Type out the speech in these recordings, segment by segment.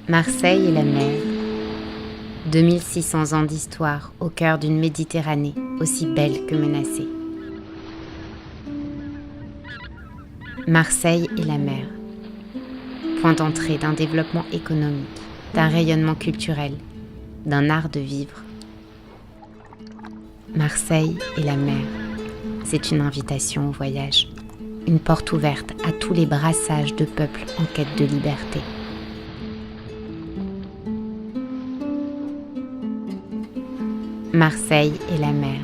Marseille et la mer. 2600 ans d'histoire au cœur d'une Méditerranée aussi belle que menacée. Marseille et la mer. Point d'entrée d'un développement économique, d'un rayonnement culturel, d'un art de vivre. Marseille et la mer. C'est une invitation au voyage, une porte ouverte à tous les brassages de peuples en quête de liberté. Marseille et la mer,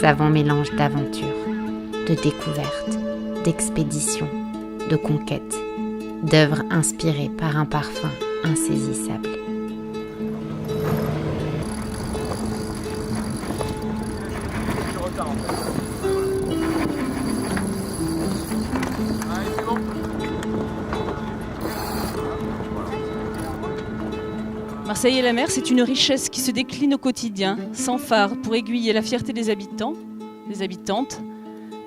savant mélange d'aventure, de découverte, d'expédition, de conquête, d'œuvres inspirées par un parfum insaisissable. Marseille et la mer, c'est une richesse qui se décline au quotidien, sans phare, pour aiguiller la fierté des habitants, des habitantes,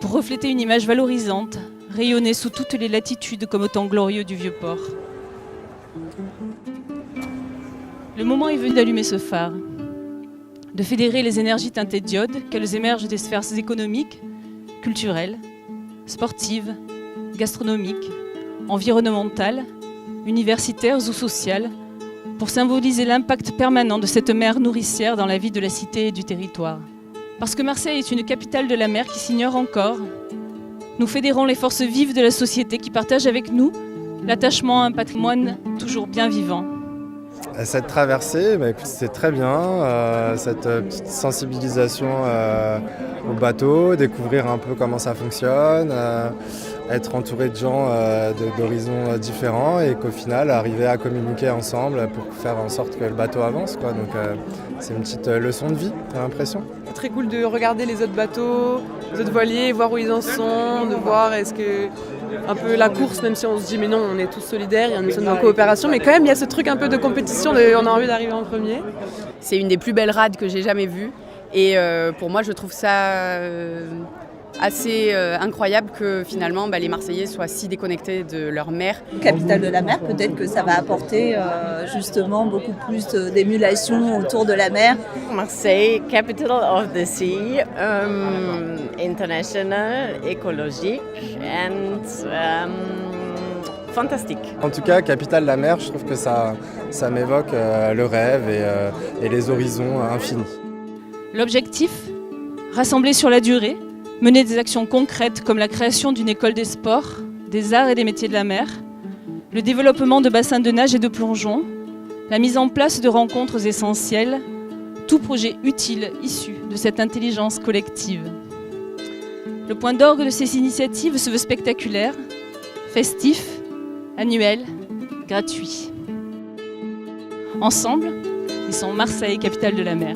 pour refléter une image valorisante, rayonner sous toutes les latitudes comme au temps glorieux du Vieux-Port. Le moment est venu d'allumer ce phare, de fédérer les énergies teintées d'iode, qu'elles émergent des sphères économiques, culturelles, sportives, gastronomiques, environnementales, universitaires ou sociales, pour symboliser l'impact permanent de cette mer nourricière dans la vie de la cité et du territoire. Parce que Marseille est une capitale de la mer qui s'ignore encore, nous fédérons les forces vives de la société qui partagent avec nous l'attachement à un patrimoine toujours bien vivant. Cette traversée, c'est très bien, cette petite sensibilisation au bateau, découvrir un peu comment ça fonctionne, être entouré de gens d'horizons différents et qu'au final arriver à communiquer ensemble pour faire en sorte que le bateau avance, quoi. Donc c'est une petite leçon de vie, j'ai l'impression. C'est très cool de regarder les autres bateaux, les autres voiliers, voir où ils en sont, de voir est-ce que un peu la course, même si on se dit mais non, on est tous solidaires, il y a une notion de coopération, mais quand même il y a ce truc un peu de compétition, on a envie d'arriver en premier. C'est une des plus belles rades que j'ai jamais vues et pour moi je trouve ça assez incroyable que finalement les Marseillais soient si déconnectés de leur mer. Capitale de la mer, peut-être que ça va apporter justement beaucoup plus d'émulation autour de la mer. Marseille, capital of the sea, international, écologique and fantastique. En tout cas, capitale de la mer, je trouve que ça m'évoque le rêve et les horizons infinis. L'objectif, rassembler sur la durée, mener des actions concrètes comme la création d'une école des sports, des arts et des métiers de la mer, le développement de bassins de nage et de plongeon, la mise en place de rencontres essentielles, tout projet utile issu de cette intelligence collective. Le point d'orgue de ces initiatives se veut spectaculaire, festif, annuel, gratuit. Ensemble, ils sont Marseille, capitale de la mer.